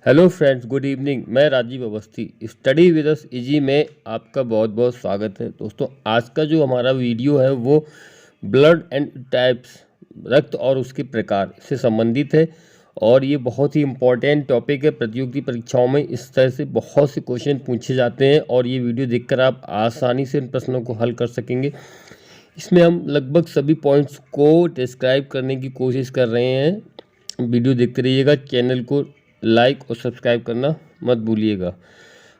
Hello friends, good evening. मैं Rajeev Awasthi, study with us easy में आपका बहुत बहुत स्वागत है। दोस्तों, आज का जो हमारा वीडियो है वो ब्लड एंड टाइप्स, रक्त और उसके प्रकार से संबंधित है और ये बहुत ही इम्पोर्टेंट टॉपिक है। प्रतियोगी परीक्षाओं में इस तरह से बहुत से क्वेश्चन पूछे जाते हैं और ये वीडियो देखकर आप आसानी से इन प्रश्नों को हल कर सकेंगे। इसमें हम लगभग सभी पॉइंट्स को डिस्क्राइब करने की कोशिश कर रहे हैं। वीडियो देखते रहिएगा, चैनल को लाइक और सब्सक्राइब करना मत भूलिएगा।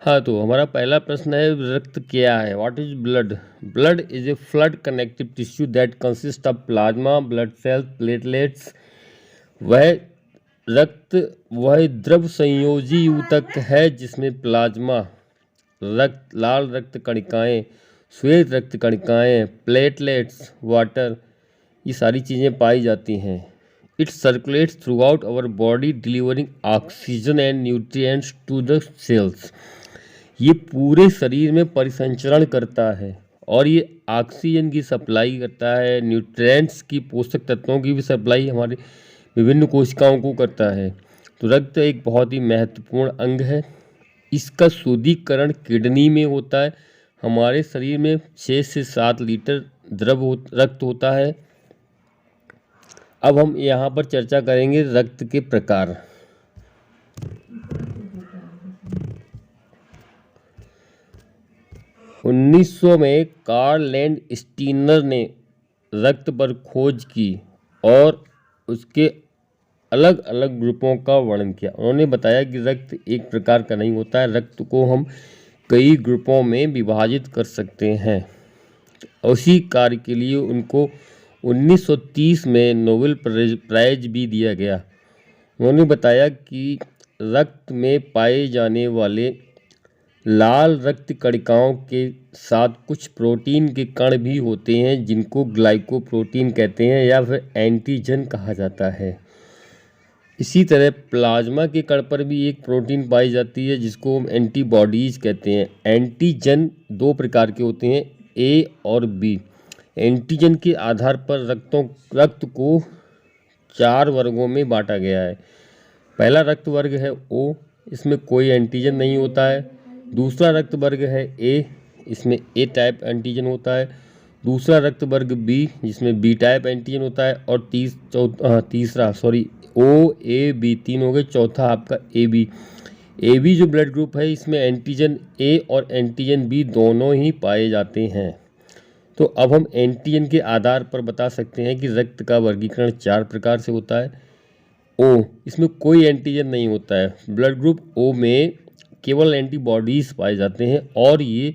हाँ, तो हमारा पहला प्रश्न है, रक्त क्या है? What is blood? Blood is a flood connective tissue that consist of plasma, blood cells, platelets. वह रक्त वह द्रव संयोजी ऊतक है जिसमें प्लाज्मा, रक्त, लाल रक्त कणिकाएं, श्वेत रक्त कणिकाएं, प्लेटलेट्स, वाटर, ये सारी चीज़ें पाई जाती हैं। It circulates throughout our body delivering oxygen and nutrients to the cells. ये पूरे शरीर में परिसंचरण करता है और ये ऑक्सीजन की सप्लाई करता है, न्यूट्रिएंट्स की, पोषक तत्वों की भी सप्लाई हमारे विभिन्न कोशिकाओं को करता है। तो रक्त एक बहुत ही महत्वपूर्ण अंग है। इसका शुद्धिकरण किडनी में होता है। हमारे शरीर में 6 से 7 लीटर रक्त होता है। अब हम यहाँ पर चर्चा करेंगे रक्त के प्रकार। उन्नीस सौ में कार्ल लैंड स्टीनर ने रक्त पर खोज की और उसके अलग अलग ग्रुपों का वर्णन किया। उन्होंने बताया कि रक्त एक प्रकार का नहीं होता है, रक्त को हम कई ग्रुपों में विभाजित कर सकते हैं। उसी कार्य के लिए उनको 1930 में नोबेल प्राइज भी दिया गया। उन्होंने बताया कि रक्त में पाए जाने वाले लाल रक्त कणिकाओं के साथ कुछ प्रोटीन के कण भी होते हैं जिनको ग्लाइकोप्रोटीन कहते हैं या फिर एंटीजन कहा जाता है। इसी तरह प्लाज्मा के कण पर भी एक प्रोटीन पाई जाती है जिसको हम एंटीबॉडीज कहते हैं। एंटीजन दो प्रकार के होते हैं, ए और बी। एंटीजन के आधार पर रक्त को 4 वर्गों में बांटा गया है। पहला रक्त वर्ग है ओ, इसमें कोई एंटीजन नहीं होता है। दूसरा रक्त वर्ग है ए, इसमें ए टाइप एंटीजन होता है। दूसरा रक्त वर्ग बी, जिसमें बी टाइप एंटीजन होता है। और तीसरा ओ ए बी, 3 हो गए। चौथा आपका ए बी जो ब्लड ग्रुप है, इसमें एंटीजन ए और एंटीजन बी दोनों ही पाए जाते हैं। तो अब हम एंटीजन के आधार पर बता सकते हैं कि रक्त का वर्गीकरण 4 प्रकार से होता है। ओ, इसमें कोई एंटीजन नहीं होता है। ब्लड ग्रुप ओ में केवल एंटीबॉडीज पाए जाते हैं और ये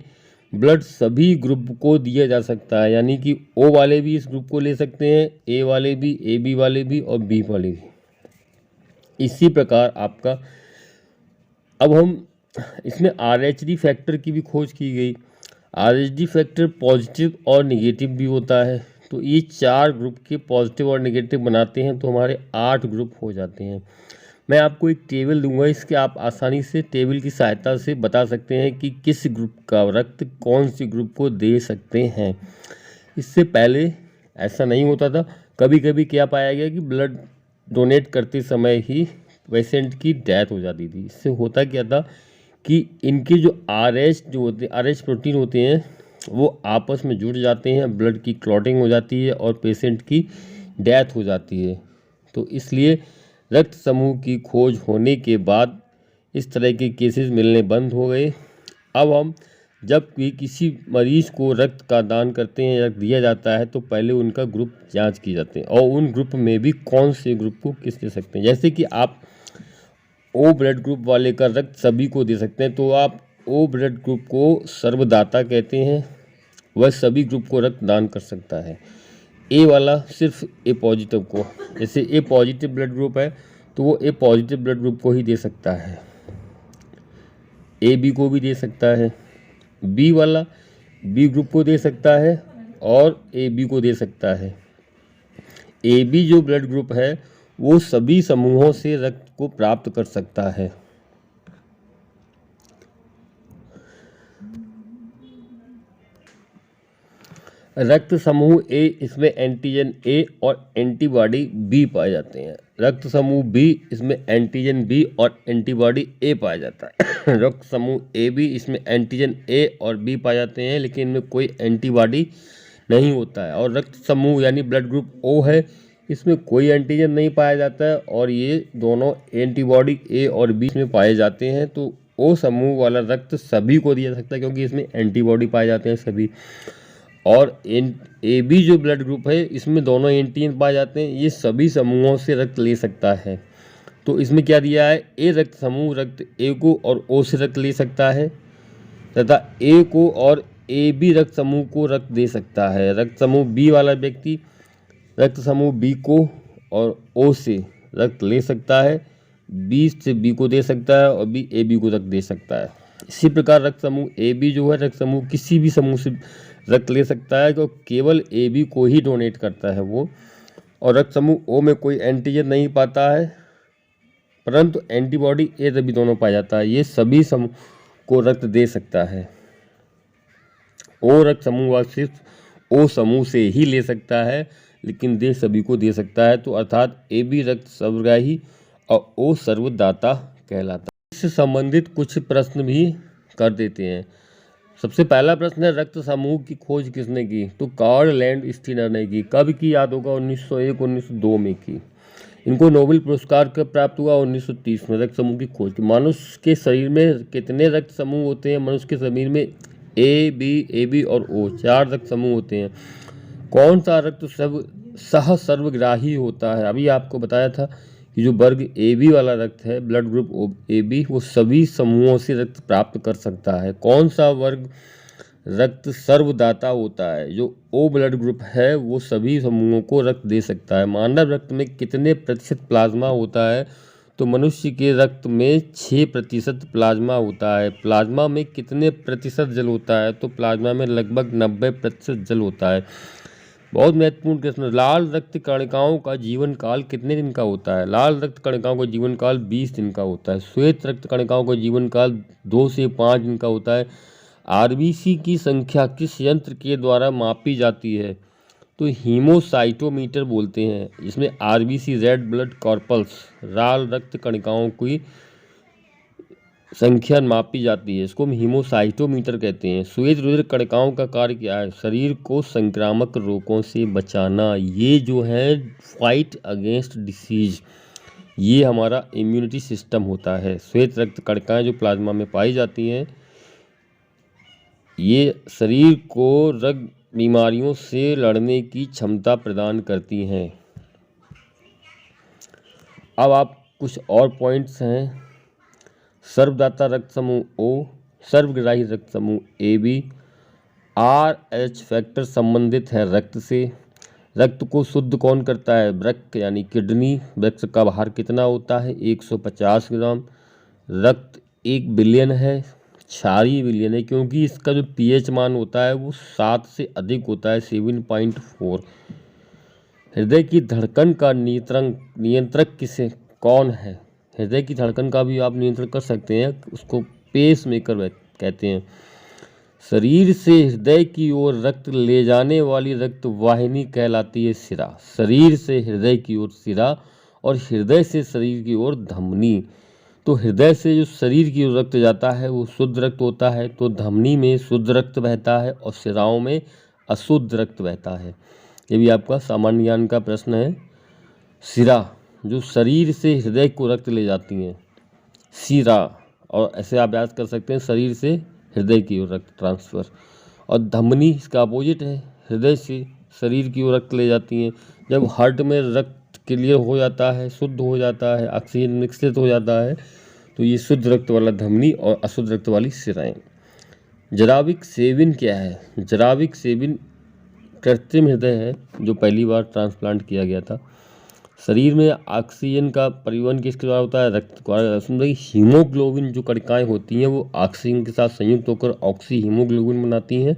ब्लड सभी ग्रुप को दिया जा सकता है, यानी कि ओ वाले भी इस ग्रुप को ले सकते हैं, ए वाले भी, ए बी वाले भी और बी वाले भी। इसी प्रकार आपका, अब हम इसमें आरएचडी फैक्टर की भी खोज की गई। आरएचडी फैक्टर पॉजिटिव और निगेटिव भी होता है। तो ये 4 ग्रुप के पॉजिटिव और निगेटिव बनाते हैं, तो हमारे 8 ग्रुप हो जाते हैं। मैं आपको एक टेबल दूंगा, इसके आप आसानी से टेबल की सहायता से बता सकते हैं कि किस ग्रुप का रक्त कौन सी ग्रुप को दे सकते हैं। इससे पहले ऐसा नहीं होता था। कभी कभी क्या पाया गया कि ब्लड डोनेट करते समय ही पेशेंट की डेथ हो जाती थी। इससे होता क्या था कि इनके जो आरएच प्रोटीन होते हैं वो आपस में जुड़ जाते हैं, ब्लड की क्लॉटिंग हो जाती है और पेशेंट की डेथ हो जाती है। तो इसलिए रक्त समूह की खोज होने के बाद इस तरह के केसेस मिलने बंद हो गए। अब हम जब भी किसी मरीज को रक्त का दान करते हैं या दिया जाता है तो पहले उनका ग्रुप जांच की जाती है और उन ग्रुप में भी कौन से ग्रुप को किस दे सकते हैं। जैसे कि आप ओ ब्लड ग्रुप वाले का रक्त सभी को दे सकते हैं, तो आप ओ ब्लड ग्रुप को सर्वदाता कहते हैं। वह सभी ग्रुप को रक्त दान कर सकता है। ए वाला सिर्फ ए पॉजिटिव को, जैसे ए पॉजिटिव ब्लड ग्रुप है तो वो ए पॉजिटिव ब्लड ग्रुप को ही दे सकता है। ए बी को भी दे सकता है। बी वाला बी ग्रुप को दे सकता है और ए बी को दे सकता है। ए बी जो ब्लड ग्रुप है वो सभी समूहों से रक्त को प्राप्त कर सकता है। रक्त समूह ए, इसमें एंटीजन ए और एंटीबॉडी बी पाए जाते हैं। रक्त समूह बी, इसमें एंटीजन बी और एंटीबॉडी ए पाया जाता है। रक्त समूह ए बी, इसमें एंटीजन ए और बी पाए जाते हैं, लेकिन इनमें कोई एंटीबॉडी नहीं होता है। और रक्त समूह यानी ब्लड ग्रुप ओ है, इसमें कोई एंटीजन नहीं पाया जाता है और ये दोनों एंटीबॉडी ए और बी में पाए जाते हैं। तो ओ समूह वाला रक्त सभी को दिया जा सकता है क्योंकि इसमें एंटीबॉडी पाए जाते हैं सभी। और ए बी जो ब्लड ग्रुप है, इसमें दोनों एंटीजन पाए जाते हैं, ये सभी समूहों से रक्त ले सकता है। तो इसमें क्या दिया है, ए रक्त समूह रक्त ए को और ओ से रक्त ले सकता है तथा ए को और ए बी रक्त समूह को रक्त दे सकता है। रक्त समूह बी वाला व्यक्ति रक्त समूह बी को और ओ से रक्त ले सकता है, बी से बी को दे सकता है और बी ए बी को रक्त दे सकता है। इसी प्रकार रक्त समूह ए बी जो है, रक्त समूह किसी भी समूह से रक्त ले सकता है क्योंकि केवल ए बी को ही डोनेट करता है वो। और रक्त समूह ओ में कोई एंटीजन नहीं पाता है परंतु एंटीबॉडी ए से भी दोनों पाया जाता है, ये सभी समूह को रक्त दे सकता है। ओ रक्त समूह सिर्फ ओ समूह से ही ले सकता है लेकिन दे सभी को दे सकता है। तो अर्थात ए बी रक्त सर्वग्राही और ओ सर्वदाता कहलाता है। इससे संबंधित कुछ प्रश्न भी कर देते हैं। सबसे पहला प्रश्न है, रक्त समूह की खोज किसने की? तो कार्ल लैंड स्टीनर ने की। कब की याद होगा? 1901-1902 में की। इनको नोबेल पुरस्कार कब प्राप्त हुआ? 1930 में। रक्त समूह की खोज की। मनुष्य के शरीर में कितने रक्त समूह होते हैं? मनुष्य के शरीर में ए बी और ओ 4 रक्त समूह होते हैं। कौन सा रक्त सर्वग्राही होता है? अभी आपको बताया था कि जो वर्ग ए बी वाला रक्त है, ब्लड ग्रुप ए बी, वो सभी समूहों से रक्त प्राप्त कर सकता है। कौन सा वर्ग रक्त सर्वदाता होता है? जो ओ ब्लड ग्रुप है वो सभी समूहों को रक्त दे सकता है। मानव रक्त में कितने प्रतिशत प्लाज्मा होता है? तो मनुष्य के रक्त में 6% प्लाज्मा होता है। प्लाज्मा में कितने प्रतिशत जल होता है? तो प्लाज्मा में लगभग 90% जल होता है। बहुत महत्वपूर्ण प्रश्न, लाल रक्त कणिकाओं का जीवन काल कितने दिन का होता है? लाल रक्त कणिकाओं का जीवन काल 20 दिन का होता है। श्वेत रक्त कणिकाओं का जीवन काल 2 से 5 दिन का होता है। आरबीसी की संख्या किस यंत्र के द्वारा मापी जाती है? तो हीमोसाइटोमीटर बोलते हैं। इसमें आरबीसी रेड ब्लड कॉर्पल्स लाल रक्त कणिकाओं की संख्या मापी जाती है, इसको हम हीमोसाइटोमीटर कहते हैं। श्वेत रुधिर कणिकाओं का कार्य क्या है? शरीर को संक्रामक रोगों से बचाना। ये जो है फाइट अगेंस्ट डिसीज, ये हमारा इम्यूनिटी सिस्टम होता है। श्वेत रक्त कणिकाएं जो प्लाज्मा में पाई जाती हैं, ये शरीर को रोग बीमारियों से लड़ने की क्षमता प्रदान करती हैं। अब आप कुछ और पॉइंट्स हैं। सर्वदाता रक्त समूह ओ, सर्वग्राही रक्त समूह ए बी। RH फैक्टर संबंधित है रक्त से। रक्त को शुद्ध कौन करता है? वृक्क यानी किडनी। वृक्क का भार कितना होता है? 150 ग्राम। रक्त 1 बिलियन है, क्षारीय विलयन है क्योंकि इसका जो pH मान होता है वो 7 से अधिक होता है, 7.4। हृदय की धड़कन का नियंत्रक किसे कौन है? हृदय की धड़कन का भी आप नियंत्रण कर सकते हैं, उसको पेस मेकर कहते हैं। शरीर से हृदय की ओर रक्त ले जाने वाली रक्त वाहिनी कहलाती है सिरा। शरीर से हृदय की ओर सिरा और हृदय से शरीर की ओर धमनी। तो हृदय से जो शरीर की ओर रक्त जाता है वो शुद्ध रक्त होता है, तो धमनी में शुद्ध रक्त बहता है और सिराओं में अशुद्ध रक्त बहता है। ये भी आपका सामान्य ज्ञान का प्रश्न है। सिरा जो शरीर से हृदय को रक्त ले जाती हैं, सिरा, और ऐसे आप याद कर सकते हैं शरीर से हृदय की ओर रक्त ट्रांसफ़र। और धमनी इसका अपोजिट है, हृदय से शरीर की ओर रक्त ले जाती हैं। जब हार्ट में रक्त क्लियर हो जाता है, शुद्ध हो जाता है, ऑक्सीजन मिश्रित हो जाता है, तो ये शुद्ध रक्त वाला धमनी और अशुद्ध रक्त वाली सिराएं। जराविक सेविन क्या है? जराविक सेविन कृत्रिम हृदय है जो पहली बार ट्रांसप्लांट किया गया था। शरीर में ऑक्सीजन का परिवहन किसके द्वारा होता है? रक्त द्वारा। हीमोग्लोबिन जो कणिकाएं होती हैं वो ऑक्सीजन के साथ संयुक्त होकर ऑक्सी हीमोग्लोबिन बनाती हैं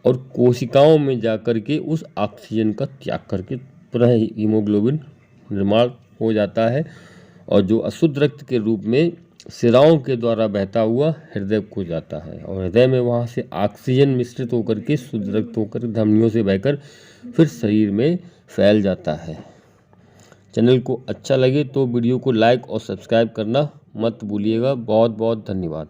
और कोशिकाओं में जाकर के उस ऑक्सीजन का त्याग करके पुनः हीमोग्लोबिन निर्माण हो जाता है और जो अशुद्ध रक्त के रूप में सिराओं के द्वारा बहता हुआ हृदय को जाता है और हृदय में वहाँ से ऑक्सीजन मिश्रित होकर के शुद्ध रक्त होकर धमनियों से बहकर फिर शरीर में फैल जाता है। चैनल को अच्छा लगे तो वीडियो को लाइक और सब्सक्राइब करना मत भूलिएगा। बहुत बहुत धन्यवाद।